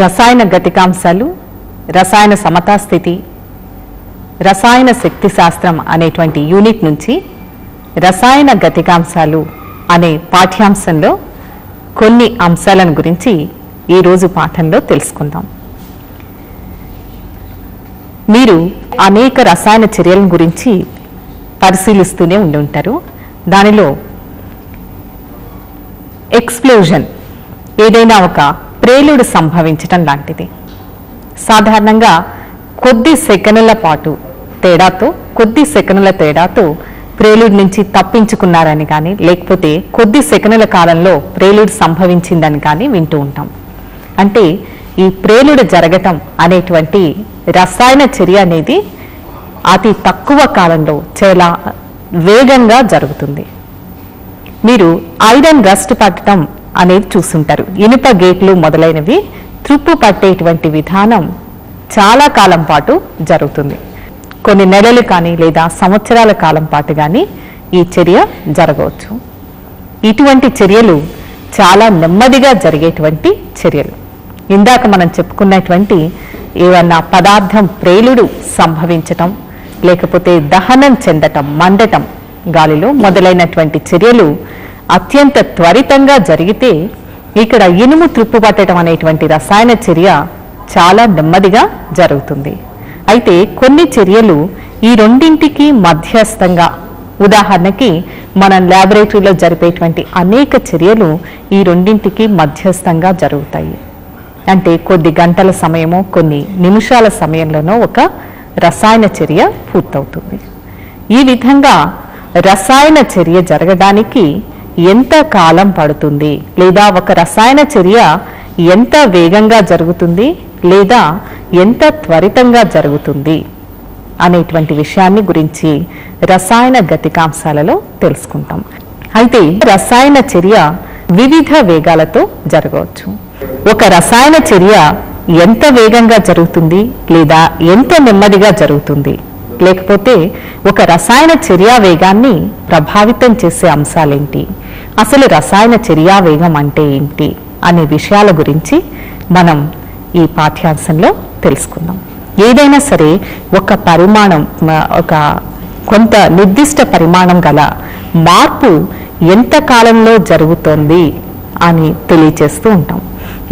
రసాయన గతికాంశాలు, రసాయన సమతా స్థితి, రసాయన శక్తి శాస్త్రం అనేటువంటి యూనిట్ నుంచి రసాయన గతికాంశాలు అనే పాఠ్యాంశంలో కొన్ని అంశాలను గురించి ఈరోజు పాఠంలో తెలుసుకుందాం. మీరు అనేక రసాయన చర్యల గురించి పరిశీలిస్తూనే ఉండి ఉంటారు. దానిలో ఎక్స్ప్లోజన్, ఏదైనా ఒక ప్రేలుడు సంభవించటం లాంటిది. సాధారణంగా కొద్ది సెకనుల తేడాతో ప్రేలుడు నుంచి తప్పించుకున్నారని కానీ, లేకపోతే కొద్ది సెకనుల కాలంలో ప్రేలుడు సంభవించిందని కానీ వింటూ ఉంటాం. అంటే ఈ ప్రేలుడు జరగటం అనేటువంటి రసాయన చర్య అనేది అతి తక్కువ కాలంలో చాలా వేగంగా జరుగుతుంది. మీరు ఐరన్ రస్ట్ పట్టడం అనేది చూస్తుంటారు. ఇనుప గేట్లు మొదలైనవి త్రుప్పు పట్టేటువంటి విధానం చాలా కాలం పాటు జరుగుతుంది. కొన్ని నెలలు కానీ లేదా సంవత్సరాల కాలం పాటు కానీ ఈ చర్య జరగవచ్చు. ఇటువంటి చర్యలు చాలా నెమ్మదిగా జరిగేటువంటి చర్యలు. ఇందాక మనం చెప్పుకున్నటువంటి ఏమన్నా పదార్థం ప్రేలుడు సంభవించటం, లేకపోతే దహనం చెందటం, మండటం గాలిలో మొదలైనటువంటి చర్యలు అత్యంత త్వరితంగా జరిగితే, ఇక్కడ ఇనుము త్రుప్పు పట్టడం అనేటువంటి రసాయన చర్య చాలా నెమ్మదిగా జరుగుతుంది. అయితే కొన్ని చర్యలు ఈ రెండింటికి మధ్యస్థంగా, ఉదాహరణకి మనం ల్యాబొరేటరీలో జరిపేటువంటి అనేక చర్యలు ఈ రెండింటికి మధ్యస్థంగా జరుగుతాయి. అంటే కొద్ది గంటల సమయమో కొన్ని నిమిషాల సమయంలోనో ఒక రసాయన చర్య పూర్తవుతుంది. ఈ విధంగా రసాయన చర్య జరగడానికి ఎంత కాలం పడుతుంది, లేదా ఒక రసాయన చర్య ఎంత వేగంగా జరుగుతుంది లేదా ఎంత త్వరితంగా జరుగుతుంది అనేటువంటి విషయాన్ని గురించి రసాయన గతికాంశాలలో తెలుసుకుంటాం. అయితే రసాయన చర్య వివిధ వేగాలతో జరగవచ్చు. ఒక రసాయన చర్య ఎంత వేగంగా జరుగుతుంది లేదా ఎంత నెమ్మదిగా జరుగుతుంది, లేకపోతే ఒక రసాయన చర్యా వేగాన్ని ప్రభావితం చేసే అంశాలేంటి, అసలు రసాయన చర్యా వేగం అంటే ఏంటి అనే విషయాల గురించి మనం ఈ పాఠ్యాంశంలో తెలుసుకుందాం. ఏదైనా సరే ఒక కొంత నిర్దిష్ట పరిమాణం గల మార్పు ఎంత కాలంలో జరుగుతోంది అని తెలియచేస్తూ ఉంటాం.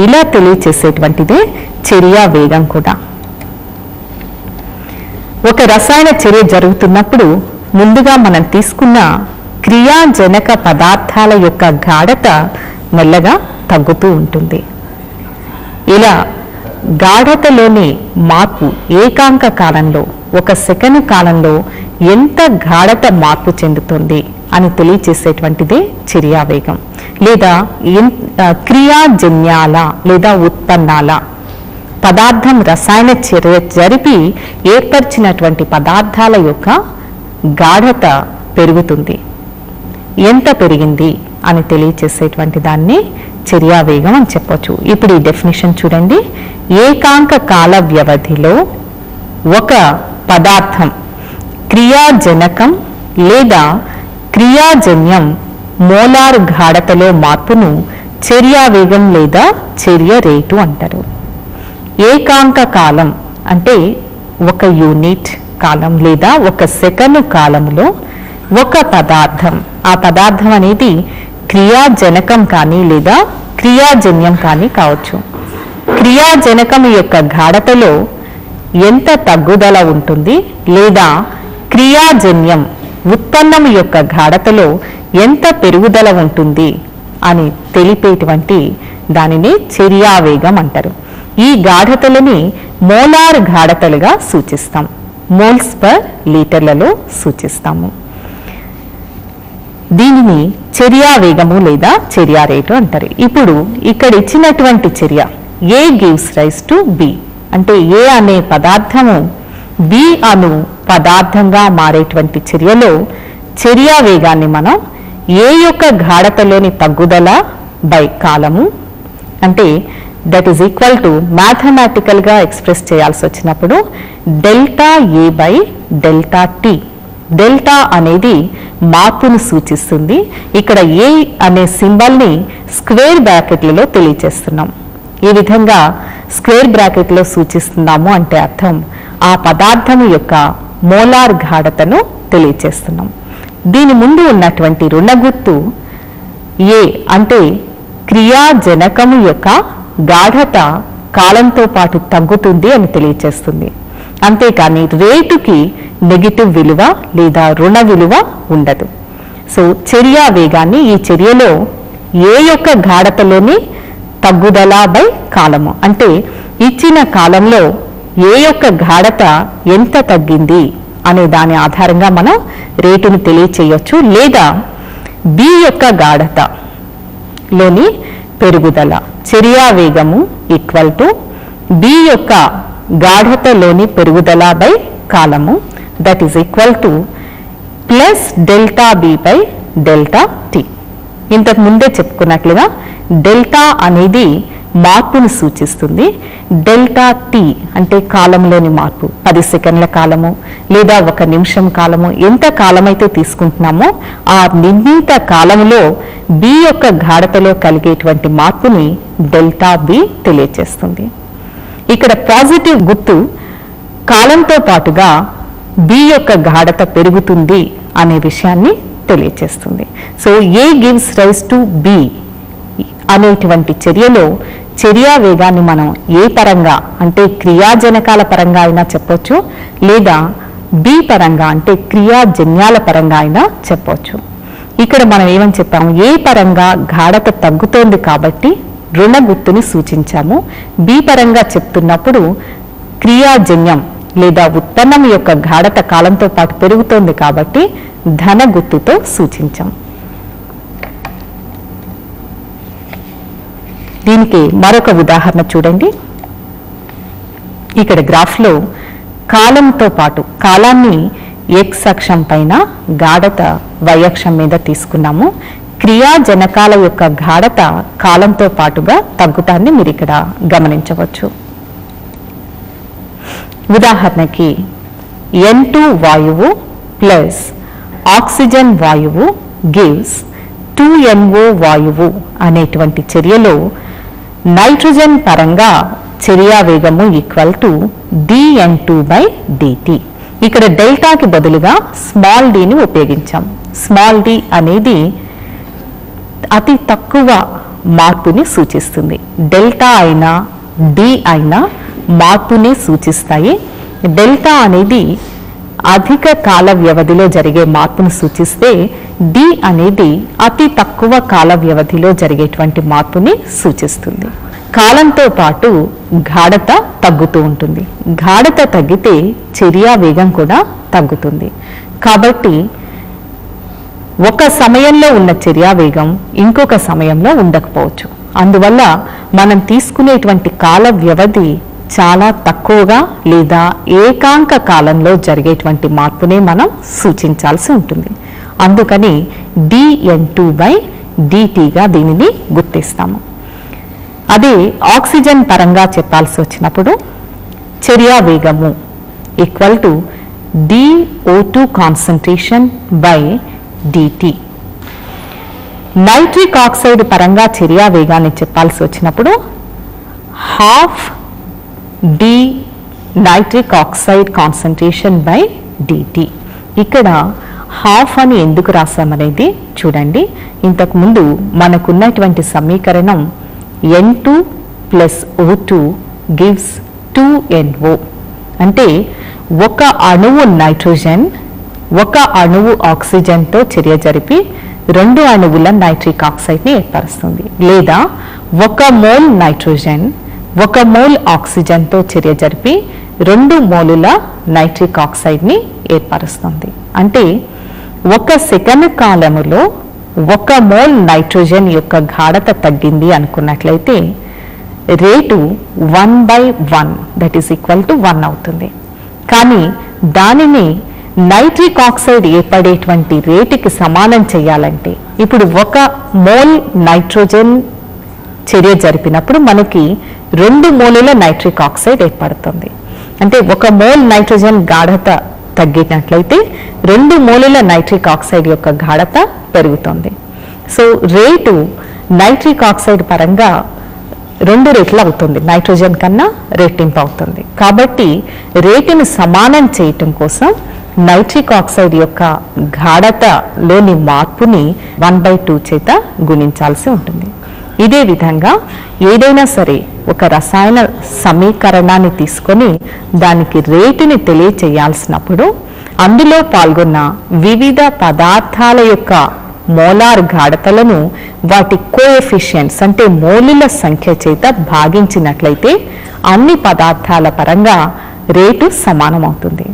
ఇలా తెలియచేసేటువంటిదే చర్యా వేగం కూడా. ఒక రసాయన చర్య జరుగుతున్నప్పుడు ముందుగా మనం తీసుకున్న క్రియాజనక పదార్థాల యొక్క గాఢత మెల్లగా తగ్గుతూ ఉంటుంది. ఇలా గాఢతలోని మార్పు ఏకాంక కాలంలో, ఒక సెకను కాలంలో ఎంత గాఢత మార్పు చెందుతుంది అని తెలియచేసేటువంటిదే చర్యావేగం. లేదా క్రియాజన్యాల లేదా ఉత్పన్నాల, పదార్థం రసాయన చర్య జరిపి ఏర్పరిచినటువంటి పదార్థాల యొక్క గాఢత పెరుగుతుంది, ఎంత పెరిగింది అని తెలియచేసేటువంటి దాన్ని చర్యావేగం అని చెప్పొచ్చు. ఇప్పుడు ఈ డెఫినేషన్ చూడండి. ఏకాంక కాల వ్యవధిలో ఒక పదార్థం క్రియాజనకం లేదా క్రియాజన్యం మోలార్ గాఢతలో మార్పును చర్యావేగం లేదా చర్య రేటు అంటారు. ఏకాంక కాలం అంటే ఒక యూనిట్ కాలం లేదా ఒక సెకను కాలంలో ఒక పదార్థం, ఆ పదార్థం అనేది క్రియాజనకం కానీ లేదా క్రియాజన్యం కానీ కావచ్చు. క్రియాజనకం యొక్క గాఢతలో ఎంత తగ్గుదల ఉంటుంది లేదా క్రియాజన్యం ఉత్పన్నం యొక్క గాఢతలో ఎంత పెరుగుదల ఉంటుంది అని తెలిపేటువంటి దానిని చర్యావేగం అంటారు. ఈ గాఢతలని మోలార్ గాఢతలుగా సూచిస్తాం, మోల్స్ పర్ లీటర్లలో సూచిస్తాము. దీనిని చర్యావేగము లేదా చర్యా రేటు అంటారు. ఇప్పుడు ఇక్కడ ఇచ్చినటువంటి చర్య ఏ గివ్స్ రైస్ టు బి, అంటే ఏ అనే పదార్థము బి అను పదార్థంగా మారేటువంటి చర్యలో చర్యా వేగాన్ని మనం ఏ యొక్క గాఢతలోని తగ్గుదల బై కాలము, అంటే దట్ ఈజ్ ఈక్వల్ టు మ్యాథమెటికల్గా ఎక్స్ప్రెస్ చేయాల్సి వచ్చినప్పుడు delta A by delta T. Delta అనేది మార్పును సూచిస్తుంది. ఇక్కడ ఏ అనే సింబల్ని స్క్వేర్ బ్రాకెట్లలో తెలియచేస్తున్నాం. ఈ విధంగా స్క్వేర్ బ్రాకెట్లో సూచిస్తున్నాము అంటే అర్థం ఆ పదార్థం యొక్క మోలార్ గాఢతను తెలియచేస్తున్నాం. దీని ముందు ఉన్నటువంటి రుణగుర్తు ఏ అంటే క్రియాజనకము యొక్క గాఢత కాలంతో పాటు తగ్గుతుంది అని తెలియచేస్తుంది. అంతేకాని రేటుకి నెగిటివ్ విలువ లేదా రుణ విలువ ఉండదు. సో చర్యా వేగాన్ని ఈ చర్యలో ఏ యొక్క గాఢతలోని తగ్గుదల బై కాలము అంటే ఇచ్చిన కాలంలో ఏ యొక్క గాఢత ఎంత తగ్గింది అనే దాని ఆధారంగా మనం రేటును తెలియచేయొచ్చు. లేదా బి యొక్క గాఢతలోని పెరుగుదల చర్యా వేగము ఈక్వల్ టు బి యొక్క గాఢతలోని పెరుగుదల బై కాలము that is equal to plus delta B by delta T. ఇంతకు ముందే చెప్పుకున్నట్లుగా డెల్టా అనేది మార్పును సూచిస్తుంది. డెల్టా టీ అంటే కాలంలోని మార్పు, 10 సెకండ్ల కాలము లేదా 1 నిమిషం కాలము, ఎంత కాలమైతే తీసుకుంటున్నామో ఆ నిర్ణీత కాలంలో బి యొక్క గాఢతలో కలిగేటువంటి మార్పుని డెల్టా బి తెలియచేస్తుంది. ఇక్కడ పాజిటివ్ గుర్తు కాలంతో పాటుగా బి యొక్క గాఢత పెరుగుతుంది అనే విషయాన్ని తెలియచేస్తుంది. So A gives rise to B అనేటువంటి చర్యలో చర్యా వేగాన్ని మనం ఏ పరంగా అంటే క్రియాజనకాల పరంగా అయినా చెప్పొచ్చు, లేదా బి పరంగా అంటే క్రియాజన్యాల పరంగా అయినా చెప్పొచ్చు. ఇక్కడ మనం ఏమని చెప్పాము, ఏ పరంగా గాఢత తగ్గుతోంది కాబట్టి రుణ గుర్తుని సూచించాము. బి పరంగా చెప్తున్నప్పుడు క్రియాజన్యం లేదా ఉత్పన్నం యొక్క గాఢత కాలంతో పాటు పెరుగుతోంది కాబట్టి ధన గుర్తుతో సూచించాం. దీనికి మరొక ఉదాహరణ చూడండి. ఇక్కడ గ్రాఫ్లో కాలంతో పాటు కాలాన్ని ఎక్స్ అక్షం పైన గాఢత వై అక్షం మీద తీసుకున్నాము. క్రియాజనకాల యొక్క గాఢత కాలంతో పాటుగా తగ్గుతాన్ని మీరు ఇక్కడ గమనించవచ్చు. ఉదాహరణకి N2 వాయువు ప్లస్ ఆక్సిజన్ వాయువు గివ్స్ 2NO వాయువు అనేటువంటి చర్యలో నైట్రోజన్ పరంగా చర్యా వేగము equal to dN2 by dt. ఇక్కడ డెల్టాకి బదులుగా స్మాల్ ని ఉపయోగించాం. స్మాల్ డి అనేది అతి తక్కువ మార్పుని సూచిస్తుంది. డెల్టా అయినా డి అయినా మార్పుని సూచిస్తాయి. డెల్టా అనేది అధిక కాల వ్యవధిలో జరిగే మార్పును సూచిస్తే డి అనేది అతి తక్కువ కాల వ్యవధిలో జరిగేటువంటి మార్పుని సూచిస్తుంది. కాలంతో పాటు గాఢత తగ్గుతూ ఉంటుంది. గాఢత తగ్గితే చర్యా వేగం కూడా తగ్గుతుంది. కాబట్టి ఒక సమయంలో ఉన్న చర్యా వేగం ఇంకొక సమయంలో ఉండకపోవచ్చు. అందువల్ల మనం తీసుకునేటువంటి కాల వ్యవధి చాలా తక్కువగా లేదా ఏకాంక కాలంలో జరిగేటువంటి మార్పునే మనం సూచించాల్సి ఉంటుంది. అందుకని dN2 బై dtగా దీనిని గుర్తిస్తాము. అదే ఆక్సిజన్ పరంగా చెప్పాల్సి వచ్చినప్పుడు చర్యా వేగము equal to DO2 concentration by dt. Nitric oxide పరంగా చర్యా వేగాన్ని చెప్పాల్సి వచ్చినప్పుడు half d nitric oxide concentration by dt. ఇక్కడ హాఫ్ అని ఎందుకు రాసామనేది చూడండి. ఇంతకుముందు మనకున్నటువంటి సమీకరణం N2 plus O2 gives 2NO. అంటే ఒక అణువు నైట్రోజన్ ఒక అణువు ఆక్సిజన్తో చర్య జరిపి 2 అణువుల నైట్రిక్ ఆక్సైడ్ని ఏర్పరుస్తుంది. లేదా 1 మోల్ నైట్రోజన్ 1 మోల్ ఆక్సిజన్తో చర్య జరిపి 2 మోలుల నైట్రిక్ ఆక్సైడ్ని ఏర్పరుస్తుంది. అంటే 1 సెకను కాలములో 1 మోల్ నైట్రోజన్ యొక్క గాఢత తగ్గింది అనుకున్నట్లయితే rate 1/1 that is equal to 1 అవుతుంది. కానీ దానిని నైట్రిక్ ఆక్సైడ్ ఏర్పడేటువంటి రేటుకి సమానం చేయాలంటే ఇప్పుడు 1 మోల్ నైట్రోజన్ చర్య జరిపినప్పుడు మనకి 2 మోలుల నైట్రిక్ ఆక్సైడ్ ఏర్పడుతుంది. అంటే 1 మోల్ నైట్రోజన్ గాఢత తగ్గినట్లయితే 2 మోలుల నైట్రిక్ ఆక్సైడ్ యొక్క గాఢత పెరుగుతుంది. సో రేటు నైట్రిక్ ఆక్సైడ్ పరంగా 2 రెట్లు అవుతుంది, నైట్రోజన్ కన్నా రెట్టింపు అవుతుంది. కాబట్టి రేటును సమానం చేయటం కోసం నైట్రిక్ ఆక్సైడ్ యొక్క గాఢతలోని మార్పుని 1/2 చేత గుణించాల్సి ఉంటుంది. ఇదే విధంగా ఏదైనా సరే ఒక రసాయన సమీకరణాన్ని తీసుకొని దానికి రేటుని తెలియచేయాల్సినప్పుడు అందులో పాల్గొన్న వివిధ పదార్థాల యొక్క మోలార్ గాఢతలను వాటి కోఎఫిషియెంట్స్ అంటే మోలుల సంఖ్య చేత భాగించినట్లయితే అన్ని పదార్థాల పరంగా రేటు సమానమవుతుంది.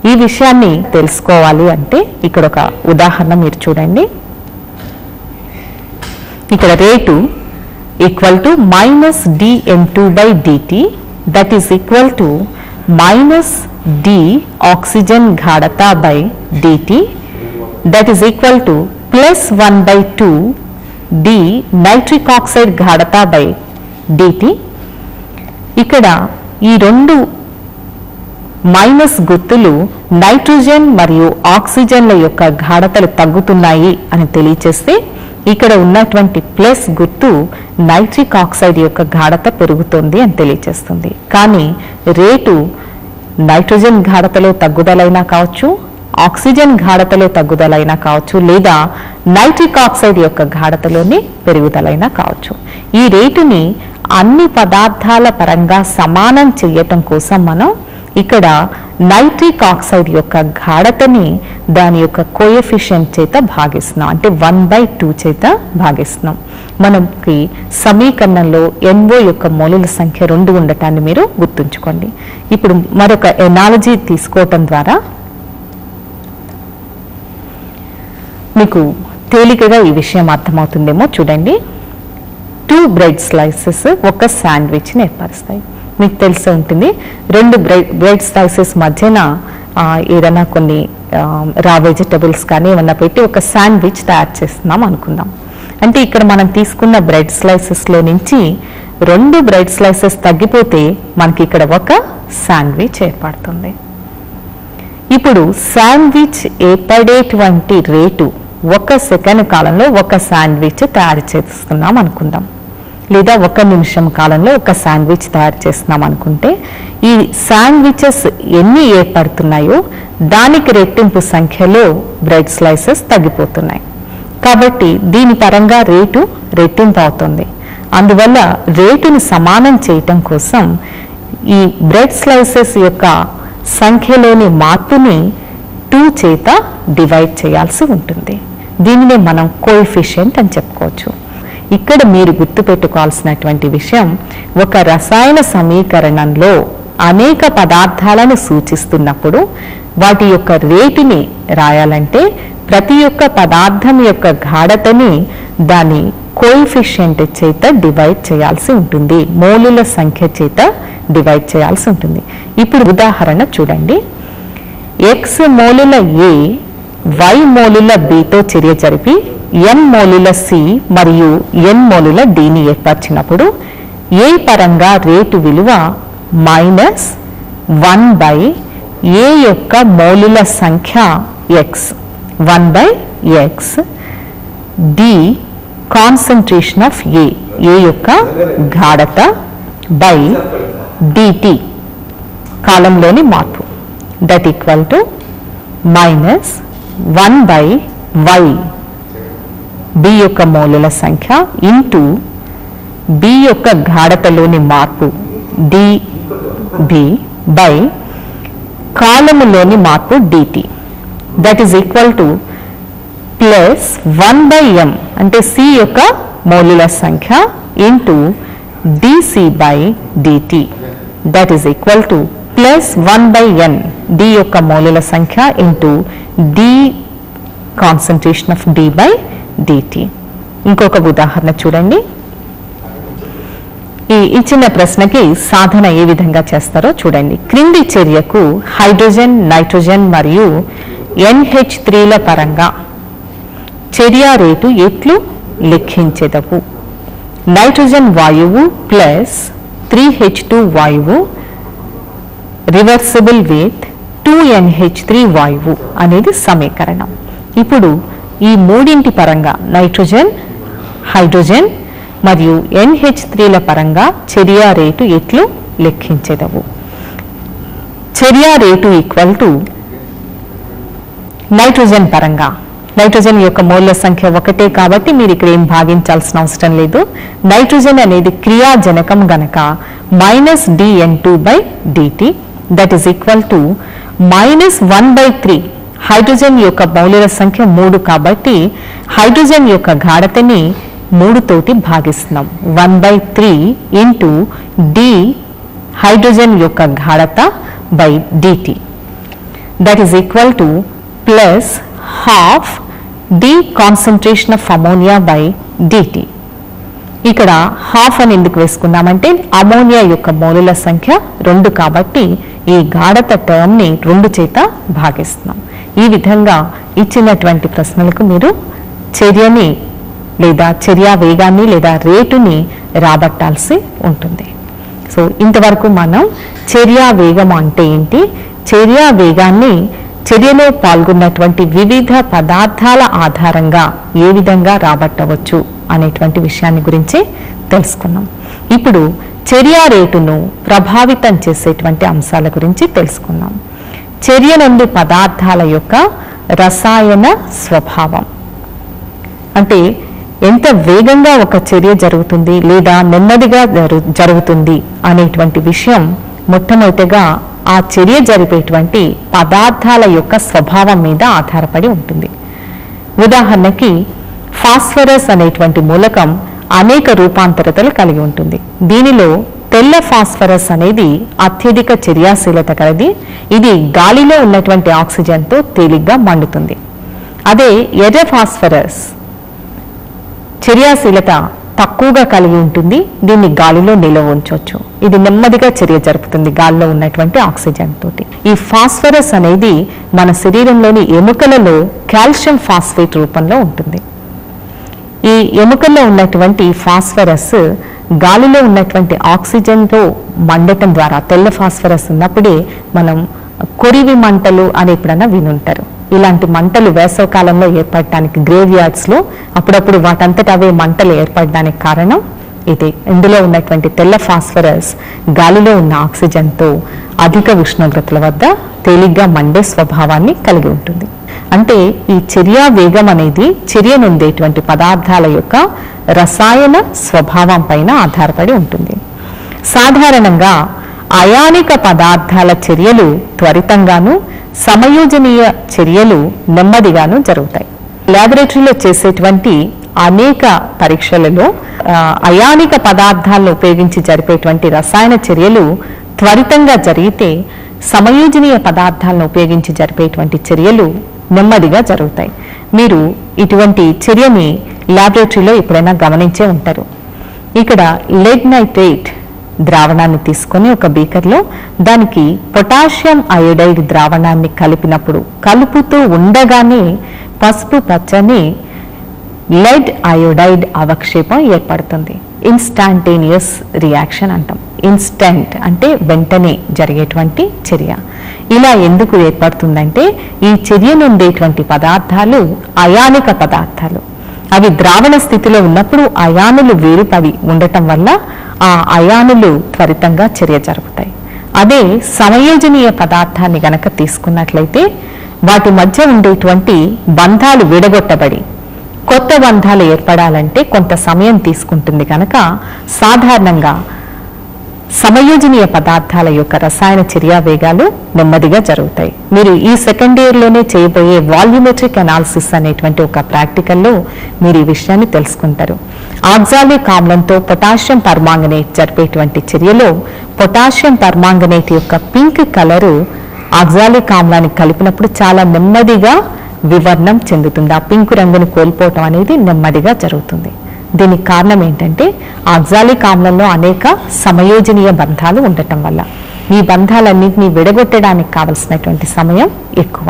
ఈ విషయాన్ని తెలుసుకోవాలి అంటే ఇక్కడ ఒక ఉదాహరణ మీరు చూడండి. ఇక్కడ rate equal to -dN2/dt that is equal to -d oxygen గాఢత by dt that is equal to +1/2 d nitric oxide గాఢత బై dt. ఇక్కడ ఈ 2 మైనస్ గుర్తులు నైట్రోజన్ మరియు ఆక్సిజన్ల యొక్క గాఢతలు తగ్గుతున్నాయి అని తెలియచేస్తే, ఇక్కడ ఉన్నటువంటి ప్లస్ గుర్తు నైట్రిక్ ఆక్సైడ్ యొక్క గాఢత పెరుగుతుంది అని తెలియచేస్తుంది. కానీ రేటు నైట్రోజన్ గాఢతలో తగ్గుదలైనా కావచ్చు, ఆక్సిజన్ గాఢతలో తగ్గుదలైనా కావచ్చు, లేదా నైట్రిక్ ఆక్సైడ్ యొక్క గాఢతలోని పెరుగుదలైనా కావచ్చు. ఈ రేటుని అన్ని పదార్థాల పరంగా సమానం చేయటం కోసం మనం ఇక్కడ నైట్రిక్ ఆక్సైడ్ యొక్క గాఢతని దాని యొక్క కోఎఫిషియెంట్ చేత భాగిస్తున్నాం, అంటే 1/2 చేత భాగిస్తున్నాం. మనకి సమీకరణంలో NO యొక్క మోలుల సంఖ్య 2 ఉండటాన్ని మీరు గుర్తుంచుకోండి. ఇప్పుడు మరొక ఎనాలజీ తీసుకోవటం ద్వారా మీకు తేలికగా ఈ విషయం అర్థమవుతుందేమో చూడండి. 2 బ్రెడ్ స్లైసెస్ ఒక శాండ్విచ్ని ఏర్పరుస్తాయి. మీకు తెలిసే ఉంటుంది, 2 బ్రెడ్ స్లైసెస్ మధ్యన ఏదైనా కొన్ని రా వెజిటబుల్స్ కానీ ఏమన్నా పెట్టి ఒక శాండ్విచ్ తయారు చేస్తున్నాం అనుకుందాం. అంటే ఇక్కడ మనం తీసుకున్న బ్రెడ్ స్లైసెస్లో నుంచి 2 బ్రెడ్ స్లైసెస్ తగ్గిపోతే మనకి ఇక్కడ ఒక శాండ్విచ్ ఏర్పడుతుంది. ఇప్పుడు శాండ్విచ్ ఏర్పడేటువంటి రేటు 1 సెకండ్ కాలంలో ఒక శాండ్విచ్ తయారు చేస్తున్నాం అనుకుందాం, లేదా 1 నిమిషం కాలంలో ఒక శాండ్విచ్ తయారు చేస్తున్నాం అనుకుంటే, ఈ శాండ్విచెస్ ఎన్ని ఏర్పడుతున్నాయో దానికి రెట్టింపు సంఖ్యలో బ్రెడ్ స్లైసెస్ తగ్గిపోతున్నాయి. కాబట్టి దీని పరంగా రేటు రెట్టింపు అవుతుంది. అందువల్ల రేటుని సమానం చేయటం కోసం ఈ బ్రెడ్ స్లైసెస్ యొక్క సంఖ్యలోని మార్పుని 2 చేత డివైడ్ చేయాల్సి ఉంటుంది. దీనినే మనం కోఎఫిషియెంట్ అని చెప్పుకోవచ్చు. ఇక్కడ మీరు గుర్తుపెట్టుకోవాల్సినటువంటి విషయం, ఒక రసాయన సమీకరణంలో అనేక పదార్థాలను సూచిస్తున్నప్పుడు వాటి యొక్క రేటుని రాయాలంటే ప్రతి ఒక్క పదార్థం యొక్క గాఢతని దాని కోఎఫిషియెంట్ చేత డివైడ్ చేయాల్సి ఉంటుంది, మోలుల సంఖ్య చేత డివైడ్ చేయాల్సి ఉంటుంది. ఇప్పుడు ఉదాహరణ చూడండి. X మోలుల A Y మోలుల Bతో చర్య జరిపి N మోలుల C మరియు N మోలుల Dని ఏర్పరిచినప్పుడు A పరంగా రేటు విలువ -1/A యొక్క మోలుల సంఖ్య X 1/X D concentration of A యొక్క గాఢత బై dt కాలంలోని మార్పు that equal to -1/Y B యొక్క మోలుల సంఖ్య ఇంటూ B యొక్క గాఢతలోని మార్పు dB బై కాలములోని మార్పు dt that is equal to +1/m అంటే C యొక్క మోలుల సంఖ్య into dC by dt that is equal to +1/n D యొక్క మోలుల సంఖ్య into D concentration of D by dt. ఇంకొక ఉదాహరణ చూడండి. ఈ ఇచ్చిన ప్రశ్నకి సాధన ఏ విధంగా చేస్తారో చూడండి. క్రింది చర్యకు హైడ్రోజన్, నైట్రోజన్ మరియు NH3ల పరంగా చర్య రేటు ఎట్లు లెక్కించెదవు? నైట్రోజన్ వాయువు ప్లస్ 3H2 వాయువు రివర్సిబుల్ విత్ 2NH3 వాయువు అనేది సమీకరణం. ఇప్పుడు ఈ మూడింటి పరంగా నైట్రోజన్, హైడ్రోజన్ మరియు NH3ల పరంగా చర్య రేటు ఎట్లు లెక్కించెదవు. చర్య రేటు ఈక్వల్ టు నైట్రోజన్ పరంగా, నైట్రోజన్ యొక్క మోల్ల సంఖ్య ఒకటే కాబట్టి మీరు ఇక్కడ ఏం భాగించాల్సిన అవసరం లేదు. నైట్రోజన్ అనేది క్రియాజనకం గనక -dN2/dt that is equal to -1/3. Hydrogen యొక్క మౌలిక సంఖ్య 3 కాబట్టి హైడ్రోజన్ యొక్క గాఢతని 3 తోటి భాగిస్తున్నాం. 1/3 ఇంటూ d హైడ్రోజన్ యొక్క గాఢత by dt that is equal to plus half d concentration of ammonia by dt. ఇక్కడ హాఫ్ అని ఎందుకు వేసుకున్నామంటే అమోనియా యొక్క మోలుల సంఖ్య 2 కాబట్టి ఈ గాఢత టర్మ్ ని 2 చేత భాగిస్తున్నాం. ఈ విధంగా ఇచ్చినటువంటి ప్రశ్నలకు మీరు చర్యని లేదా చర్యా వేగాన్ని లేదా రేటుని రాబట్టాల్సి ఉంటుంది. సో ఇంతవరకు మనం చర్యా వేగం అంటే ఏంటి, చర్యా వేగాన్ని చర్యలో పాల్గొన్నటువంటి వివిధ పదార్థాల ఆధారంగా ఏ విధంగా రాబట్టవచ్చు అనేటువంటి విషయాన్ని గురించి తెలుసుకున్నాం. ఇప్పుడు చర్యా రేటును ప్రభావితం చేసేటువంటి అంశాల గురించి తెలుసుకున్నాం. చర్య నందు పదార్థాల యొక్క రసాయన స్వభావం అంటే ఎంత వేగంగా ఒక చర్య జరుగుతుంది లేదా నెమ్మదిగా జరుగుతుంది అనేటువంటి విషయం మొట్టమొదటిగా ఆ చర్య జరిపేటువంటి పదార్థాల యొక్క స్వభావం మీద ఆధారపడి ఉంటుంది. ఉదాహరణకి ఫాస్ఫరస్ అనేటువంటి మూలకం అనేక రూపాంతరతలు కలిగి ఉంటుంది. దీనిలో తెల్ల ఫాస్ఫరస్ అనేది అత్యధిక చర్యాశీలత కలది. ఇది గాలిలో ఉన్నటువంటి ఆక్సిజన్తో తేలిగ్గా మండుతుంది. అదే ఎర్ర ఫాస్ఫరస్ చర్యాశీలత తక్కువగా కలిగి ఉంటుంది. దీన్ని గాలిలో నిల్వ ఉంచవచ్చు. ఇది నెమ్మదిగా చర్య జరుపుతుంది గాలిలో ఉన్నటువంటి ఆక్సిజన్ తోటి. ఈ ఫాస్ఫరస్ అనేది మన శరీరంలోని ఎముకలలో కాల్షియం ఫాస్ఫేట్ రూపంలో ఉంటుంది. ఈ ఎముకల్లో ఉన్నటువంటి ఫాస్ఫరస్ గాలిలో ఉన్నటువంటి ఆక్సిజన్తో మండటం ద్వారా, తెల్ల ఫాస్ఫరస్ ఉన్నప్పుడే మనం కొరివి మంటలు అని ఎప్పుడన్నా వినుంటారు. ఇలాంటి మంటలు వేసవకాలంలో ఏర్పడటానికి గ్రేవ్ యార్డ్స్లో అప్పుడప్పుడు వాటంతట అవే మంటలు ఏర్పడడానికి కారణం ఇదే. ఇందులో ఉన్నటువంటి తెల్ల ఫాస్ఫరస్ గాలిలో ఉన్న ఆక్సిజన్తో అధిక ఉష్ణోగ్రతల వద్ద తేలిగ్గా మండే స్వభావాన్ని కలిగి ఉంటుంది. అంటే ఈ చర్యా వేగం అనేది చర్య నొందేటువంటి పదార్థాల యొక్క రసాయన స్వభావం పైన ఆధారపడి ఉంటుంది. సాధారణంగా అయానిక పదార్థాల చర్యలు త్వరితంగాను, సమయోజనీయ చర్యలు నెమ్మదిగాను జరుగుతాయి. ల్యాబొరేటరీలో చేసేటువంటి అనేక పరీక్షలలో అయానిక పదార్థాలను ఉపయోగించి జరిపేటువంటి రసాయన చర్యలు త్వరితంగా జరిగితే, సమయోజనీయ పదార్థాలను ఉపయోగించి జరిపేటువంటి చర్యలు నెమ్మదిగా జరుగుతాయి. మీరు ఇటువంటి చర్యని ల్యాబొరేటరీలో ఎప్పుడైనా గమనించే ఉంటారు. ఇక్కడ లెడ్ నైట్రేట్ ద్రావణాన్ని తీసుకొని ఒక బీకర్లో దానికి పొటాషియం అయోడైడ్ ద్రావణాన్ని కలిపినప్పుడు, కలుపుతూ ఉండగానే పసుపు పచ్చని లెడ్ అయోడైడ్ అవక్షేపం ఏర్పడుతుంది. ఇన్స్టాంటేనియస్ రియాక్షన్ అంటాం. ఇన్స్టెంట్ అంటే వెంటనే జరిగేటువంటి చర్య. ఇలా ఎందుకు ఏర్పడుతుందంటే ఈ చర్య నుండేటువంటి పదార్థాలు అయానిక పదార్థాలు. అవి ద్రావణ స్థితిలో ఉన్నప్పుడు అయానులు వేరుపడి ఉండటం వల్ల ఆ అయానులు త్వరితంగా చర్య జరుగుతాయి. అదే సమయోజనీయ పదార్థాన్ని గనక తీసుకున్నట్లయితే వాటి మధ్య ఉండేటువంటి బంధాలు విడగొట్టబడి కొత్త బంధాలు ఏర్పడాలంటే కొంత సమయం తీసుకుంటుంది కనుక సాధారణంగా సమయోజనీయ పదార్థాల యొక్క రసాయన చర్యా వేగాలు నెమ్మదిగా జరుగుతాయి. మీరు ఈ సెకండ్ ఇయర్లోనే చేయబోయే వాల్యూమెట్రిక్ అనాలిసిస్ అనేటువంటి ఒక ప్రాక్టికల్లో మీరు ఈ విషయాన్ని తెలుసుకుంటారు. ఆక్సాలిక్ ఆమ్లంతో పొటాషియం పర్మాంగనేట్ జరిపేటువంటి చర్యలో పొటాషియం పర్మాంగనేట్ యొక్క పింక్ కలరు ఆక్సాలిక్ ఆమ్లానికి కలిపినప్పుడు చాలా నెమ్మదిగా వివర్ణం చెందుతుంది. ఆ పింక్ రంగును కోల్పోవటం అనేది నెమ్మదిగా జరుగుతుంది. దీనికి కారణం ఏంటంటే ఆక్సాలిక్ ఆమ్లంలో అనేక సమయోజనీయ బంధాలు ఉండటం వల్ల ఈ బంధాలన్నింటినీ విడగొట్టడానికి కావలసినటువంటి సమయం ఎక్కువ.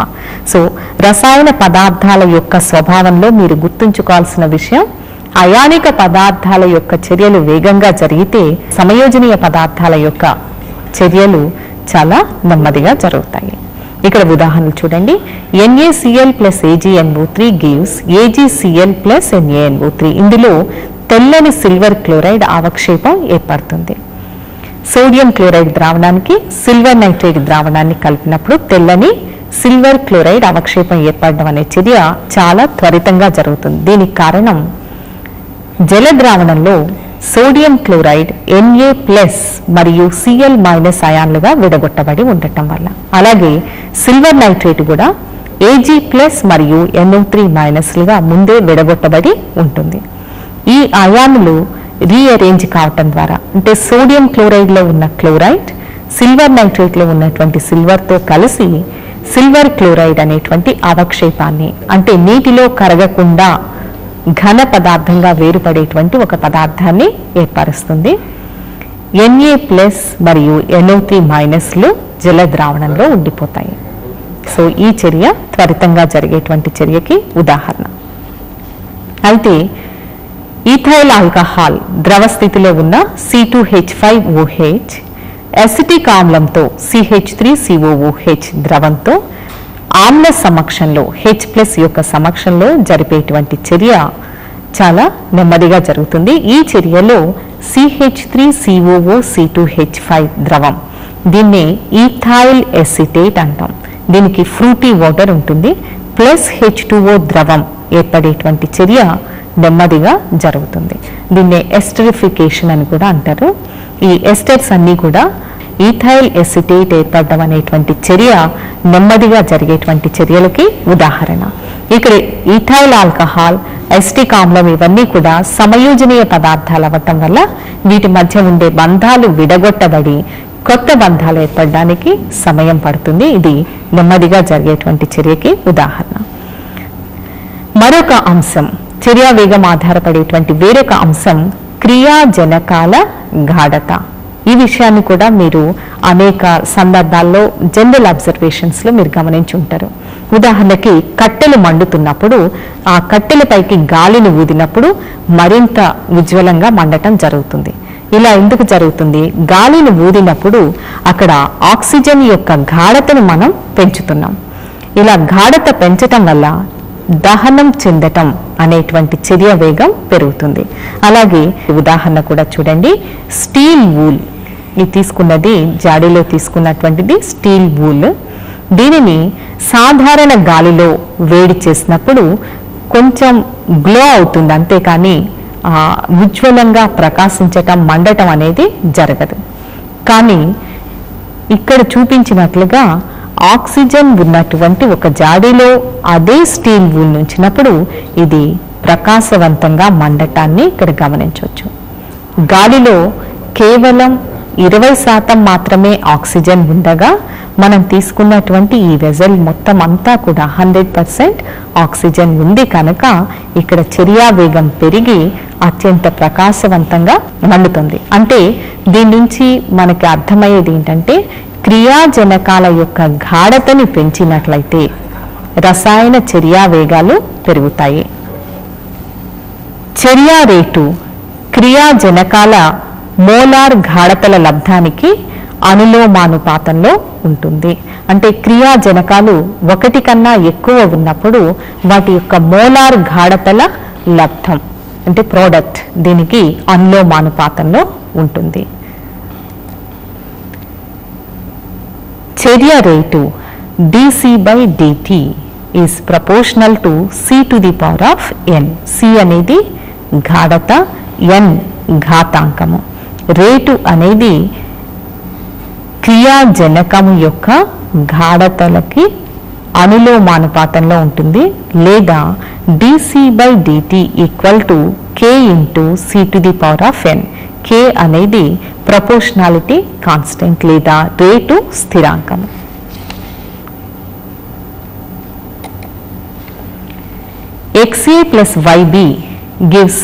సో రసాయన పదార్థాల యొక్క స్వభావంలో మీరు గుర్తుంచుకోవాల్సిన విషయం, అయానిక పదార్థాల యొక్క చర్యలు వేగంగా జరిగితే సమయోజనీయ పదార్థాల యొక్క చర్యలు చాలా నెమ్మదిగా జరుగుతాయి. ఇక్కడ ఉదాహరణలు చూడండి. NaCl plus AgNO3 gives AgCl plus NaNO3. ఇందులో తెల్లని సిల్వర్ క్లోరైడ్ అవక్షేపం ఏర్పడుతుంది. సోడియం క్లోరైడ్ ద్రావణానికి సిల్వర్ నైట్రేట్ ద్రావణాన్ని కలిపినప్పుడు తెల్లని సిల్వర్ క్లోరైడ్ అవక్షేపం ఏర్పడడం అనే చర్య చాలా త్వరితంగా జరుగుతుంది. దీనికి కారణం జల ద్రావణంలో సోడియం క్లోరైడ్ Na+ మరియు Cl- అయాన్లుగా విడగొట్టబడి ఉండటం వల్ల. అలాగే సిల్వర్ నైట్రేట్ కూడా Ag+ మరియు NO3- ముందే విడగొట్టబడి ఉంటుంది. ఈ అయాన్లు రీఅరేంజ్ కావటం ద్వారా, అంటే సోడియం క్లోరైడ్లో ఉన్న క్లోరైడ్ సిల్వర్ నైట్రేట్లో ఉన్నటువంటి సిల్వర్తో కలిసి సిల్వర్ క్లోరైడ్ అనేటువంటి అవక్షేపాన్ని, అంటే నీటిలో కరగకుండా ఘన పదార్థంగా వేరుపడేటువంటి ఒక పదార్థాన్ని ఏర్పరుస్తుంది. Na+ మరియు NO3- జల ద్రావణంలో ఉండిపోతాయి. సో ఈ చర్య త్వరితంగా జరిగేటువంటి చర్యకి ఉదాహరణ. అయితే ఈథైల్ ఆల్కహాల్ ద్రవ స్థితిలో ఉన్న C2H5OH అసిటిక్ ఆమ్లంతో CH3COOH ద్రవంతో ఆమ్ల సమక్షంలో H+ యొక్క సమక్షంలో జరిపేటువంటి చర్య చాలా నెమ్మదిగా జరుగుతుంది. ఈ చర్యలో CH3COOC2H5 ద్రవం, దీన్ని ఈథైల్ ఎసిటేట్ అంటాం. దీనికి ఫ్రూటీ వాటర్ ఉంటుంది, ప్లస్ H2O ద్రవం ఏర్పడేటువంటి చర్య నెమ్మదిగా జరుగుతుంది. దీన్ని ఎస్టరిఫికేషన్ అని కూడా అంటారు. ఈ ఎస్టర్స్ అన్నీ కూడా ఈథైల్ ఎసిటేట్ ఏర్పడడం అనేటువంటి చర్య నెమ్మదిగా జరిగేటువంటి చర్యలకి ఉదాహరణ. ఇక్కడ ఈథైల్ ఆల్కహాల్, అసిటిక్ ఆమ్లం ఇవన్నీ కూడా సమయోజనీయ పదార్థాలు అవ్వటం వల్ల వీటి మధ్య ఉండే బంధాలు విడగొట్టబడి కొత్త బంధాలు ఏర్పడడానికి సమయం పడుతుంది. ఇది నెమ్మదిగా జరిగేటువంటి చర్యకి ఉదాహరణ. మరొక అంశం, చర్యా వేగం ఆధారపడేటువంటి వేరొక అంశం క్రియాజనకాల గాఢత. ఈ విషయాన్ని కూడా మీరు అనేక సందర్భాల్లో జనరల్ అబ్జర్వేషన్స్లో మీరు గమనించి ఉంటారు. ఉదాహరణకి కట్టెలు మండుతున్నప్పుడు ఆ కట్టెలపైకి గాలిని ఊదినప్పుడు మరింత ఉజ్వలంగా మండటం జరుగుతుంది. ఇలా ఎందుకు జరుగుతుంది? గాలిని ఊదినప్పుడు అక్కడ ఆక్సిజన్ యొక్క గాఢతను మనం పెంచుతున్నాం. ఇలా గాఢత పెంచటం వల్ల దహనం చెందటం అనేటువంటి చర్య వేగం పెరుగుతుంది. అలాగే ఉదాహరణ కూడా చూడండి, స్టీల్ వూల్. ఇది తీసుకున్నది జాడీలో తీసుకున్నటువంటిది స్టీల్ వూల్. దీనిని సాధారణ గాలిలో వేడి చేసినప్పుడు కొంచెం గ్లో అవుతుంది, అంతేకాని ఉజ్వలంగా ప్రకాశించటం, మండటం అనేది జరగదు. కానీ ఇక్కడ చూపించినట్లుగా ఆక్సిజన్ ఉన్నటువంటి ఒక జాడీలో అదే స్టీల్ వూల్ ఉంచినప్పుడు ఇది ప్రకాశవంతంగా మండటాన్ని ఇక్కడ గమనించవచ్చు. గాలిలో కేవలం 20% మాత్రమే ఆక్సిజన్ ఉండగా మనం తీసుకున్నటువంటి ఈ వెజల్ మొత్తం అంతా కూడా 100% ఆక్సిజన్ ఉంది కనుక ఇక్కడ చర్యా వేగం పెరిగి అత్యంత ప్రకాశవంతంగా మండుతుంది. అంటే దీని నుంచి మనకి అర్థమయ్యేది ఏంటంటే, క్రియాజనకాల యొక్క గాఢతని పెంచినట్లయితే రసాయన చర్యా వేగాలు పెరుగుతాయి. చర్యా రేటు క్రియాజనకాల మోలార్ గాఢతల లబ్ధానికి అనులోమానుపాతంలో ఉంటుంది. అంటే క్రియాజనకాలు 1 కన్నా ఎక్కువ ఉన్నప్పుడు వాటి యొక్క మోలార్ గాఢతల లబ్ధం అంటే ప్రోడక్ట్ దీనికి అనులోమానుపాతంలో ఉంటుంది. చర్య rate dC/dt is proportional to C⁴n. C అనేది గాఢత, n ఘాతాంకము. రేటు అనేది క్రియాజనకము యొక్క గాఢతలకి అనులోమానుపాతంలో ఉంటుంది, లేదా dC/dt = K × C⁴n. K అనేది ప్రపోర్షనాలిటీ కాన్స్టెంట్ లేదా రేటు స్థిరాంకము. XA + YB gives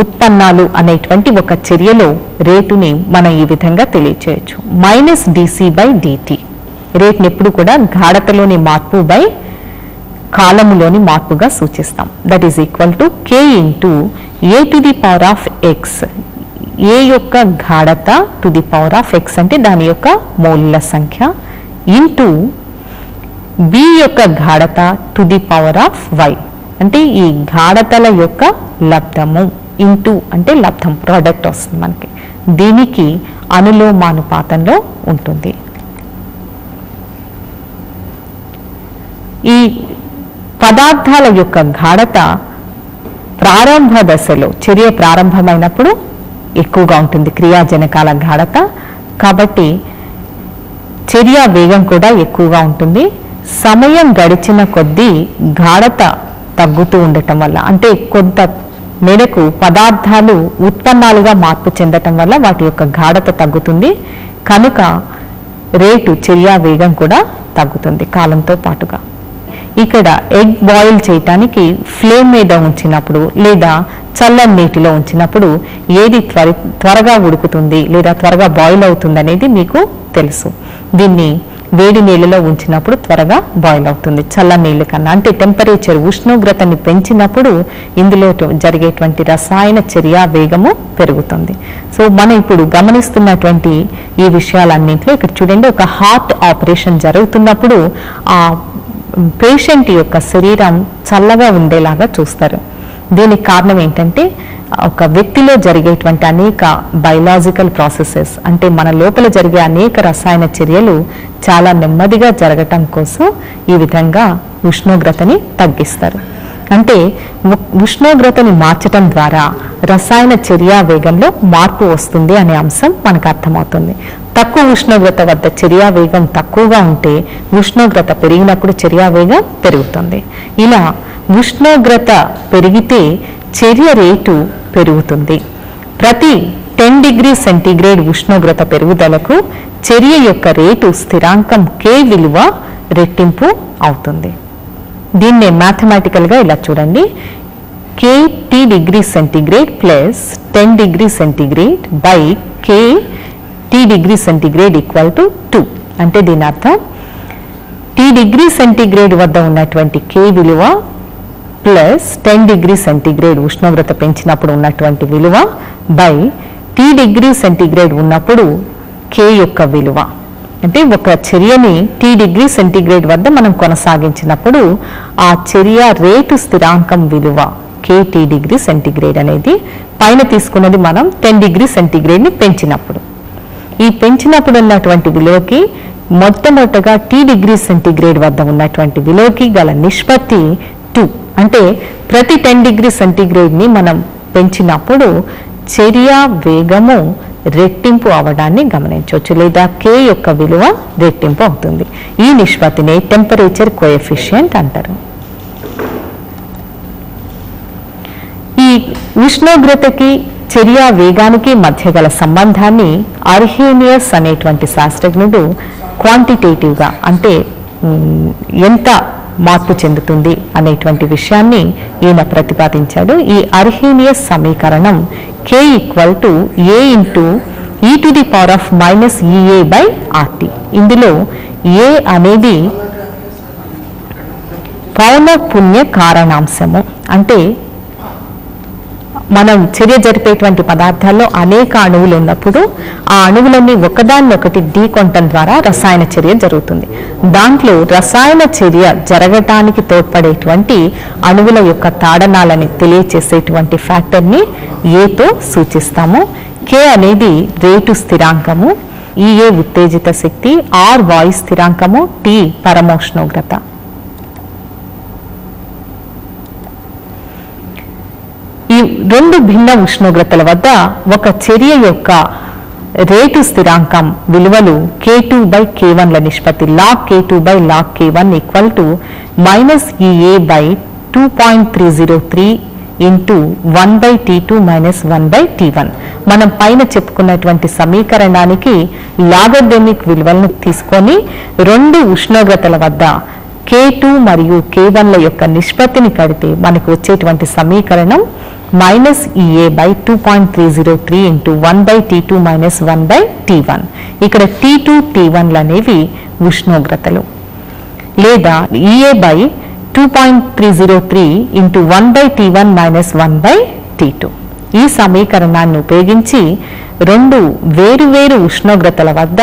ఉత్పన్నాలు అనేటువంటి ఒక చర్యలో రేటుని మనం ఈ విధంగా తెలియచేయచ్చు. -dC/dt రేటుని ఎప్పుడు కూడా గాఢతలోని మార్పు బై కాలములోని మార్పుగా సూచిస్తాం. That is equal to K × A⁴x. A యొక్క గాఢత ⁴x అంటే దాని యొక్క మోల్ల సంఖ్య ఇంటూ B యొక్క గాఢత ⁴y అంటే ఈ గాఢతల యొక్క లబ్ధము ఇంటూ అంటే లబ్ధం ప్రోడక్ట్ వస్తుంది మనకి, దీనికి అనులోమానుపాతంలో ఉంటుంది. ఈ పదార్థాల యొక్క గాఢత ప్రారంభ దశలో చర్య ప్రారంభమైనప్పుడు ఎక్కువగా ఉంటుంది క్రియాజనకాల గాఢత, కాబట్టి చర్య వేగం కూడా ఎక్కువగా ఉంటుంది. సమయం గడిచిన కొద్దీ గాఢత తగ్గుతూ ఉండటం వల్ల, అంటే కొంత మేరకు పదార్థాలు ఉత్పన్నాలుగా మార్పు చెందటం వల్ల వాటి యొక్క గాఢత తగ్గుతుంది, కనుక రేటు చర్య వేగం కూడా తగ్గుతుంది కాలంతో పాటుగా. ఇక్కడ ఎగ్ బాయిల్ చేయటానికి ఫ్లేమ్ మీద ఉంచినప్పుడు లేదా చల్లని నీటిలో ఉంచినప్పుడు ఏది త్వరగా ఉడుకుతుంది లేదా త్వరగా బాయిల్ అవుతుంది అనేది మీకు తెలుసు. దీన్ని వేడి నీళ్ళలో ఉంచినప్పుడు త్వరగా బాయిల్ అవుతుంది చల్లని నీళ్ళ కన్నా. అంటే టెంపరేచర్ ఉష్ణోగ్రతని పెంచినప్పుడు ఇందులో జరిగేటువంటి రసాయన చర్య వేగము పెరుగుతుంది. సో మనం ఇప్పుడు గమనిస్తున్నటువంటి ఈ విషయాలన్నింటిలో ఇక్కడ చూడండి, ఒక హార్ట్ ఆపరేషన్ జరుగుతున్నప్పుడు ఆ పేషెంట్ యొక్క శరీరం చల్లగా ఉండేలాగా చూస్తారు. దీనికి కారణం ఏంటంటే ఒక వ్యక్తిలో జరిగేటువంటి అనేక బయలాజికల్ ప్రాసెసెస్, అంటే మన లోపల జరిగే అనేక రసాయన చర్యలు చాలా నెమ్మదిగా జరగటం కోసం ఈ విధంగా ఉష్ణోగ్రతని తగ్గిస్తారు. అంటే ఉష్ణోగ్రతని మార్చటం ద్వారా రసాయన చర్య వేగంలో మార్పు వస్తుంది అనే అంశం మనకు అర్థమవుతుంది. తక్కువ ఉష్ణోగ్రత వద్ద చర్య వేగం తక్కువగా ఉంటే ఉష్ణోగ్రత పెరిగినప్పుడు చర్య వేగం పెరుగుతుంది. ఇలా ఉష్ణోగ్రత పెరిగితే చర్య రేటు పెరుగుతుంది. ప్రతి 10 డిగ్రీ సెంటీగ్రేడ్ ఉష్ణోగ్రత పెరుగుదలకు చర్య యొక్క రేటు స్థిరాంకం K విలువ రెట్టింపు అవుతుంది. దీన్నే మ్యాథమెటికల్గా ఇలా చూడండి, KT degree centigrade plus 10 degree centigrade by KT degree centigrade equal to 2. అంటే దీని అర్థం T డిగ్రీ సెంటీగ్రేడ్ వద్ద ఉన్నటువంటి K విలువ ప్లస్ 10 డిగ్రీ సెంటీగ్రేడ్ ఉష్ణోగ్రత పెంచినప్పుడు ఉన్నటువంటి విలువ బై T డిగ్రీ సెంటీగ్రేడ్ ఉన్నప్పుడు K యొక్క విలువ. అంటే ఒక చర్యని T డిగ్రీ సెంటీగ్రేడ్ వద్ద మనం కొనసాగించినప్పుడు ఆ చర్య రేటు స్థిరాంకం విలువ KT డిగ్రీ సెంటీగ్రేడ్ అనేది పైన తీసుకున్నది మనం 10 డిగ్రీ సెంటీగ్రేడ్ని పెంచినప్పుడు. ఈ పెంచినప్పుడు ఉన్నటువంటి విలువకి మొట్టమొదటగా T డిగ్రీ సెంటీగ్రేడ్ వద్ద ఉన్నటువంటి విలువకి గల నిష్పత్తి 2. అంటే ప్రతి 10 డిగ్రీ సెంటీగ్రేడ్ని మనం పెంచినప్పుడు చర్య వేగము రెట్టింపు అవడాన్ని గమనించవచ్చు, లేదా K యొక్క విలువ రెట్టింపు అవుతుంది. ఈ నిష్పత్తిని టెంపరేచర్ కోఎఫిషియంట్ అంటారు. ఈ ఉష్ణోగ్రతకి చర్య వేగానికి మధ్య గల సంబంధాన్ని అర్హీనియస్ అనేటువంటి శాస్త్రజ్ఞుడు క్వాంటిటేటివ్గా, అంటే ఎంత మార్పు చెందుతుంది అనేటువంటి విషయాన్ని ఈయన ప్రతిపాదించాడు. ఈ అర్హీనియస్ సమీకరణం K equal to A into e⁻⁻ ఇందులో A అనేది పౌనఃపున్య కారణాంశము. అంటే మనం చర్య జరిపేటువంటి పదార్థాల్లో అనేక అణువులు ఉన్నప్పుడు ఆ అణువులన్నీ ఒకదాన్నొకటి ఢీకొనటం ద్వారా రసాయన చర్య జరుగుతుంది. దాంట్లో రసాయన చర్య జరగటానికి తోడ్పడేటువంటి అణువుల యొక్క తాడనాలని తెలియచేసేటువంటి ఫ్యాక్టర్ని ఏతో సూచిస్తాము. K అనేది రేటు స్థిరాంకము, EA ఉత్తేజిత శక్తి, R వాయు స్థిరాంకము, T పరమోష్ణోగ్రత. ఈ రెండు భిన్న ఉష్ణోగ్రతల వద్ద ఒక చర్య యొక్క రేటు స్థిరాంకం విలువలు K2 by K1 ల నిష్పత్తి log K2 by log K1 equal to -EA by 2.303 into 1/T2 minus 1/T1. మనం పైన చెప్పుకున్నటువంటి సమీకరణానికి లాగరిథమిక్ విలువలను తీసుకొని రెండు ఉష్ణోగ్రతల వద్ద K2 మరియు K1 ల యొక్క నిష్పత్తిని కడితే మనకు వచ్చేటువంటి సమీకరణం -EA by 2.303 into 1/T2 minus 1/T1. ఇక్కడ T2 T1 అనేవి ఉష్ణోగ్రతలు, లేదా EA by 2.303 into 1/T1 minus 1/T2. ఈ సమీకరణాన్ని ఉపయోగించి రెండు వేరువేరు ఉష్ణోగ్రతల వద్ద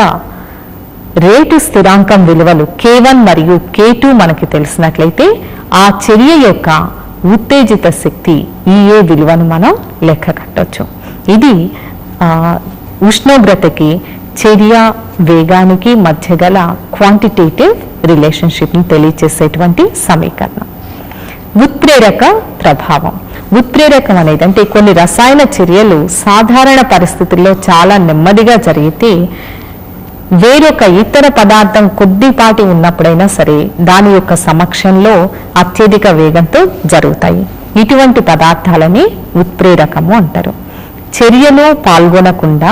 రేటు స్థిరాంకం విలువలు K1 మరియు K2 మనకి తెలిసినట్లయితే ఆ చర్య యొక్క ఉత్తేజిత శక్తి EA విలువను మనం లెక్క కట్టొచ్చు. ఇది ఉష్ణోగ్రతకి చర్య వేగానికి మధ్య గల క్వాంటిటేటివ్ రిలేషన్షిప్ని తెలియచేసేటువంటి సమీకరణం. ఉత్ప్రేరక ప్రభావం. ఉత్ప్రేరకం అనేది అంటే కొన్ని రసాయన చర్యలు సాధారణ పరిస్థితుల్లో చాలా నెమ్మదిగా జరిగితే వేరొక ఇతర పదార్థం కొద్దిపాటి ఉన్నప్పుడైనా సరే దాని యొక్క సమక్షంలో అత్యధిక వేగంతో జరుగుతాయి. ఇటువంటి పదార్థాలని ఉత్ప్రేరకము అంటారు. చర్యలో పాల్గొనకుండా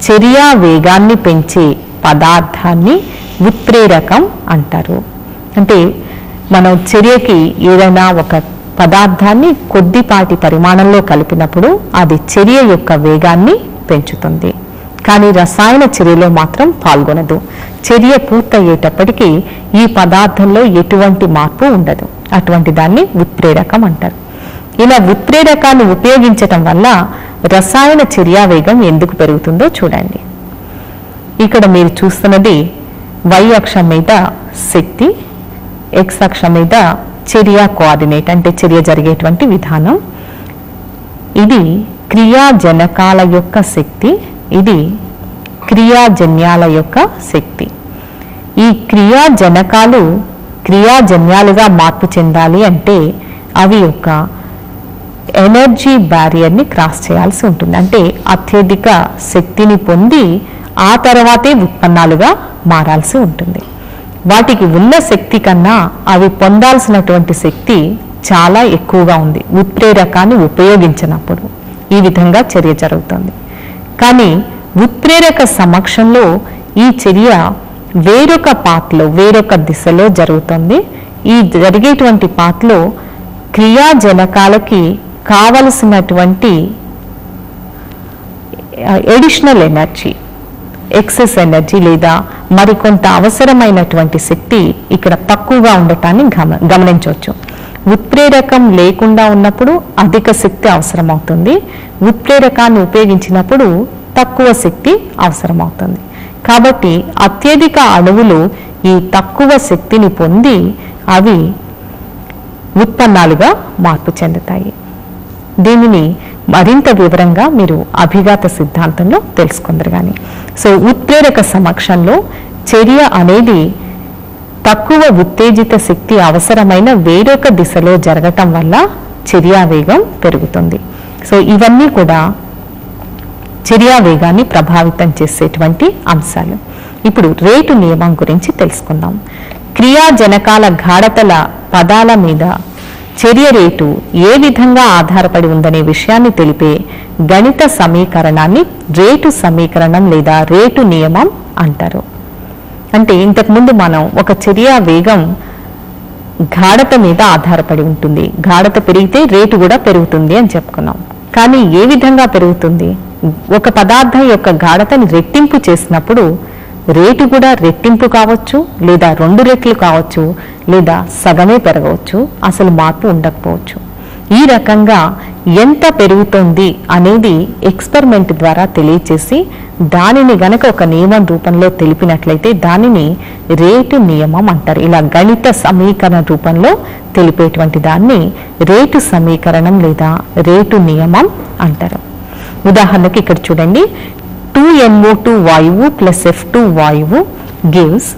చర్య వేగాన్ని పెంచే పదార్థాన్ని ఉత్ప్రేరకం అంటారు. అంటే మనం చర్యకి ఏదైనా ఒక పదార్థాన్ని కొద్దిపాటి పరిమాణంలో కలిపినప్పుడు అది చర్య యొక్క వేగాన్ని పెంచుతుంది. కానీ రసాయన చర్యలో మాత్రం పాల్గొనదు. చర్య పూర్తయ్యేటప్పటికీ ఈ పదార్థంలో ఎటువంటి మార్పు ఉండదు. అటువంటి దాన్ని ఉత్ప్రేరకం అంటారు. ఇలా ఉత్ప్రేరకాన్ని ఉపయోగించటం వల్ల రసాయన చర్యా వేగం ఎందుకు పెరుగుతుందో చూడండి. ఇక్కడ మీరు చూస్తున్నది y అక్షం మీద శక్తి, x అక్షం మీద చర్య కోఆర్డినేట్ అంటే చర్య జరిగేటువంటి విధానం. ఇది క్రియాజనకాల యొక్క శక్తి, ఇది క్రియాజన్యాల యొక్క శక్తి. ఈ క్రియాజనకాలు క్రియాజన్యాలుగా మార్పు చెందాలి అంటే అవి యొక్క ఎనర్జీ బ్యారియర్ని క్రాస్ చేయాల్సి ఉంటుంది. అంటే అత్యధిక శక్తిని పొంది ఆ తర్వాతే ఉత్పన్నాలుగా మారాల్సి ఉంటుంది. వాటికి ఉన్న శక్తి కన్నా అవి పొందాల్సినటువంటి శక్తి చాలా ఎక్కువగా ఉంది ఉత్ప్రేరకాన్ని ఉపయోగించినప్పుడు. ఈ విధంగా చర్య జరుగుతుంది. కానీ ఉత్ప్రేరక సమక్షంలో ఈ చర్య వేరొక పాత్లో వేరొక దిశలో జరుగుతుంది. ఈ జరిగేటువంటి పాత్లో క్రియాజనకాలకి కావలసినటువంటి ఎడిషనల్ ఎనర్జీ, ఎక్సెస్ ఎనర్జీ లేదా మరికొంత అవసరమైనటువంటి శక్తి ఇక్కడ తక్కువగా ఉండటాన్ని గమనించవచ్చు. ఉత్ప్రేరకం లేకుండా ఉన్నప్పుడు అధిక శక్తి అవసరమవుతుంది. ఉత్ప్రేరకాన్ని ఉపయోగించినప్పుడు తక్కువ శక్తి అవసరమవుతుంది. కాబట్టి అత్యధిక అణువులు ఈ తక్కువ శక్తిని పొంది అవి ఉత్పన్నాలుగా మార్పు చెందుతాయి. దీనిని మరింత వివరంగా మీరు అభిఘాత సిద్ధాంతంలో తెలుసుకుందరు. కానీ సో ఉత్ప్రేరక సమక్షంలో చర్య అనేది తక్కువ ఉత్తేజిత శక్తి అవసరమైన వేరొక దిశలో జరగటం వల్ల చర్యా వేగం పెరుగుతుంది. సో ఇవన్నీ కూడా చర్యా వేగాన్ని ప్రభావితం చేసేటువంటి అంశాలు. ఇప్పుడు రేటు నియమం గురించి తెలుసుకుందాం. క్రియాజనకాల గాఢతల పదాల మీద చర్య రేటు ఏ విధంగా ఆధారపడి ఉందనే విషయాన్ని తెలిపే గణిత సమీకరణాన్ని రేటు సమీకరణం లేదా రేటు నియమం అంటారు. అంటే ఇంతకుముందు మనం ఒక చర్యా వేగం గాఢత మీద ఆధారపడి ఉంటుంది, గాఢత పెరిగితే రేటు కూడా పెరుగుతుంది అని చెప్పుకున్నాం. కానీ ఏ విధంగా పెరుగుతుంది? ఒక పదార్థం యొక్క గాఢతని రెట్టింపు చేసినప్పుడు రేటు కూడా రెట్టింపు కావచ్చు, లేదా 2 రెట్లు కావచ్చు, లేదా సగమే పెరగవచ్చు, అసలు మార్పు ఉండకపోవచ్చు. ఈ రకంగా ఎంత పెరుగుతుంది అనేది ఎక్స్పెరిమెంట్ ద్వారా తెలియచేసి దానిని గనక ఒక నియమం రూపంలో తెలిపినట్లయితే దానిని రేటు నియమం అంటారు. ఇలా గణిత సమీకరణ రూపంలో తెలిపేటువంటి దాన్ని రేటు సమీకరణం లేదా రేటు నియమం అంటారు. ఉదాహరణకి ఇక్కడ చూడండి, 2NO2 వాయువు ప్లస్ F2 వాయువు గివ్స్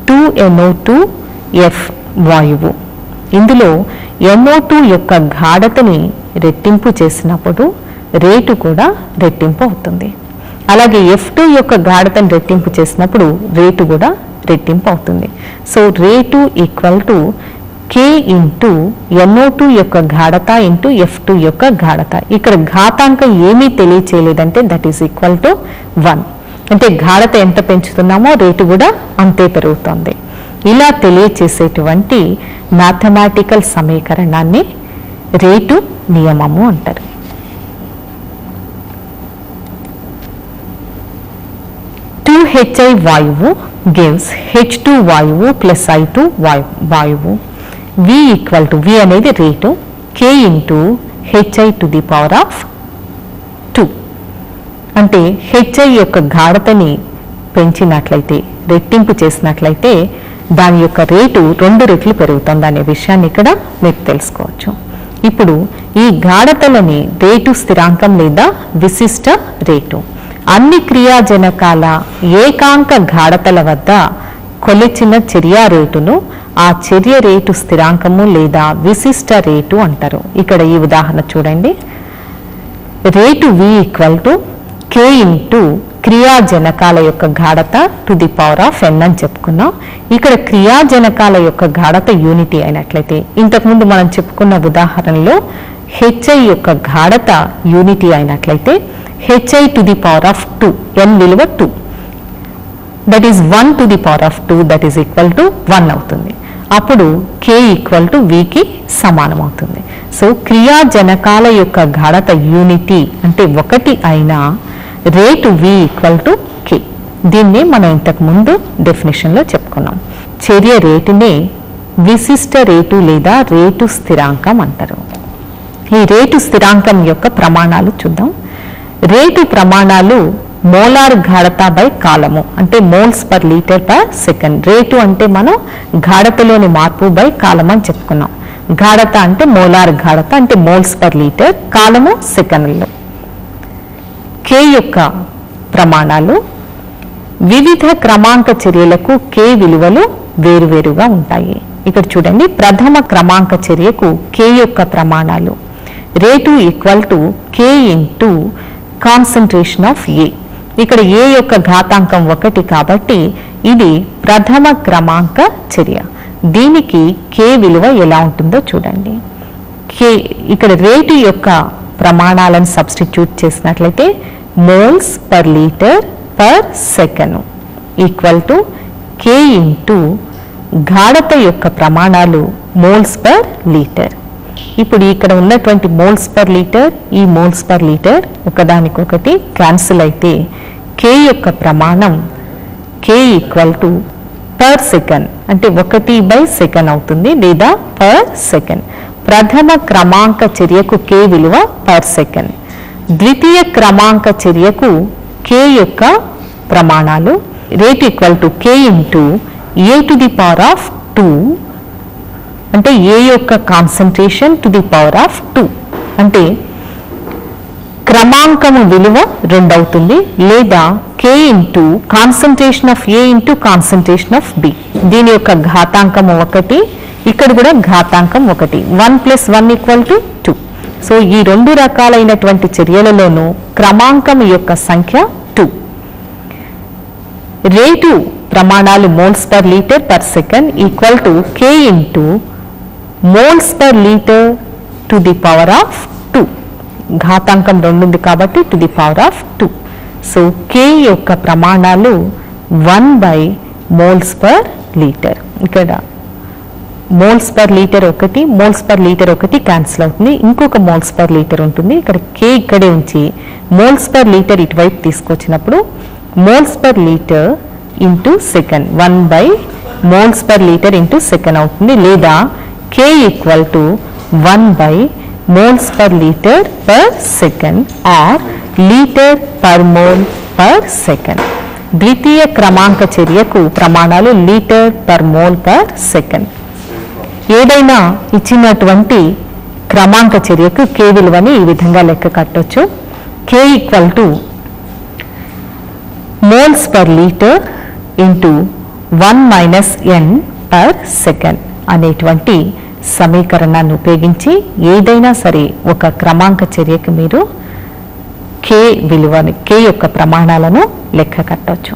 2NO2F వాయువు. ఇందులో NO2 యొక్క గాఢతని రెట్టింపు చేసినప్పుడు రేటు కూడా రెట్టింపు అవుతుంది. అలాగే F2 యొక్క గాఢతని రెట్టింపు చేసినప్పుడు రేటు కూడా రెట్టింపు అవుతుంది. So rate equal to K into NO2 యొక్క గాఢత ఇంటూ F2 యొక్క గాఢత. ఇక్కడ ఘాతాంకం ఏమీ తెలియచేయలేదంటే దట్ ఈస్ ఈక్వల్ టు 1. అంటే గాఢత ఎంత పెంచుతున్నామో రేటు కూడా అంతే పెరుగుతుంది. ఇలా తెలియచేసేటువంటి మ్యాథమెటికల్ సమీకరణాన్ని రేటు నియమము అంటారు. HI వాయువు గివ్స్ H2 వాయువు ప్లస్ I2 వాయువు. V ఈక్వల్ టు V అనేది rate, K into HI to the power of 2. అంటే HI యొక్క గాఢతని పెంచినట్లయితే రెట్టింపు చేసినట్లయితే దాని యొక్క రేటు 2 రెట్లు పెరుగుతుంది అనే విషయాన్ని ఇక్కడ మీరు తెలుసుకోవచ్చు. ఇప్పుడు ఈ గాఢతలని రేటు స్థిరాంకం లేదా విశిష్ట రేటు. అన్ని క్రియాజనకాల ఏకాంక గాఢతల వద్ద కొలిచిన చర్య రేటును ఆ చర్య రేటు స్థిరాంకము లేదా విశిష్ట రేటు అంటారు. ఇక్కడ ఈ ఉదాహరణ చూడండి. రేటు V = K ఇంటూ క్రియాజనకాల యొక్క గాఢత to the power of n అని చెప్పుకున్నాం. ఇక్కడ క్రియాజనకాల యొక్క గాఢత యూనిటీ అయినట్లయితే, ఇంతకుముందు మనం చెప్పుకున్న ఉదాహరణలో HI యొక్క గాఢత యూనిటీ అయినట్లయితే HI to the power of 2, n విలువ 2, that is 1 to the power of 2, that is equal to 1 అవుతుంది. అప్పుడు K = V కి సమానం అవుతుంది. సో క్రియాజనకాల యొక్క గాఢత యూనిటీ అంటే 1 అయినా రేటు V = K. దీన్ని మనం ఇంతకు ముందు డెఫినేషన్లో చెప్పుకున్నాం. చర్య రేటునే విశిష్ట రేటు లేదా రేటు స్థిరాంకం అంటారు. ఈ రేటు స్థిరాంకం యొక్క ప్రమాణాలు చూద్దాం. రేటు ప్రమాణాలు మోలార్ గాఢత బై కాలము అంటే moles per litre per second. Rate అంటే మనం గాఢతలోని మార్పు బై కాలం అని చెప్పుకున్నాం. గాఢత అంటే మోలార్ గాఢత అంటే మోల్స్ పర్ లీటర్, కాలము సెకండ్లో. K యొక్క ప్రమాణాలు వివిధ క్రమాంక చర్యలకు K విలువలు వేరువేరుగా ఉంటాయి. ఇక్కడ చూడండి, ప్రథమ క్రమాంక చర్యకు K యొక్క ప్రమాణాలు rate = K into concentration of A. ఇక్కడ A యొక్క ఘాతాంకం 1 కాబట్టి ఇది ప్రథమ క్రమాంక చర్య. దీనికి K విలువ ఎలా ఉంటుందో చూడండి. ఇక్కడ రేటు యొక్క ప్రమాణాలను సబ్స్టిట్యూట్ చేసినట్లయితే moles per litre per second = K into గాఢత యొక్క ప్రమాణాలు మోల్స్ పర్ లీటర్. ఇప్పుడు ఇక్కడ ఉన్నటువంటి మోల్స్ పర్ లీటర్, ఈ మోల్స్ పర్ లీటర్ ఒకదానికొకటి క్యాన్సిల్ అయితే K యొక్క ప్రమాణం K = పర్ సెకండ్ అంటే 1/సెకండ్ అవుతుంది లేదా పర్ సెకండ్. ప్రథమ క్రమాంక చర్యకు K విలువ పర్ సెకండ్. ద్వితీయ క్రమాంక చర్యకు K యొక్క ప్రమాణాలు rate = K into A to the power of 2 అంటే A యొక్క concentration to the power of 2 అంటే క్రమాంకము విలువ 2 అవుతుంది, లేదా K into concentration of A into concentration of B. దీని యొక్క ఘాతాంకము 1, ఇక్కడ కూడా ఘాతాంకం 1. 1 + 1 = 2. సో ఈ రెండు రకాలైనటువంటి చర్యలలోనూ క్రమాంకం యొక్క సంఖ్య 2. రేటు ప్రమాణాలు moles per litre per second = K into moles per litre to the power of 2. ఘాతాంకం 2 ఉంది కాబట్టి to the power of 2. So K యొక్క ప్రమాణాలు 1/మోల్స్ పర్ లీటర్. ఇక్కడ moles per litre 1, moles per litre 1 cancel అవుతుంది, ఇంకొక మోల్స్ పర్ లీటర్ ఉంటుంది. ఇక్కడ K ఇక్కడే ఉంచి మోల్స్ పర్ లీటర్ ఇటువైపు తీసుకొచ్చినప్పుడు moles per litre into second 1/మోల్స్ పర్ లీటర్ ఇంటూ సెకండ్ అవుతుంది, లేదా K = 1/మోల్స్ per litre per second or litre per mole per second. ద్వితీయ క్రమాంక చర్యకు ప్రమాణాలు litre per mole per second. ఏదైనా ఇచ్చినటువంటి క్రమాంక చర్యకు K విలువని ఈ విధంగా లెక్క కట్టొచ్చు. K = moles per litre into 1 - n per second అనేటువంటి సమీకరణాన్ని ఉపయోగించి ఏదైనా సరే ఒక క్రమాంక చర్యకు మీరు K యొక్క ప్రమాణాలను లెక్క కట్టవచ్చు.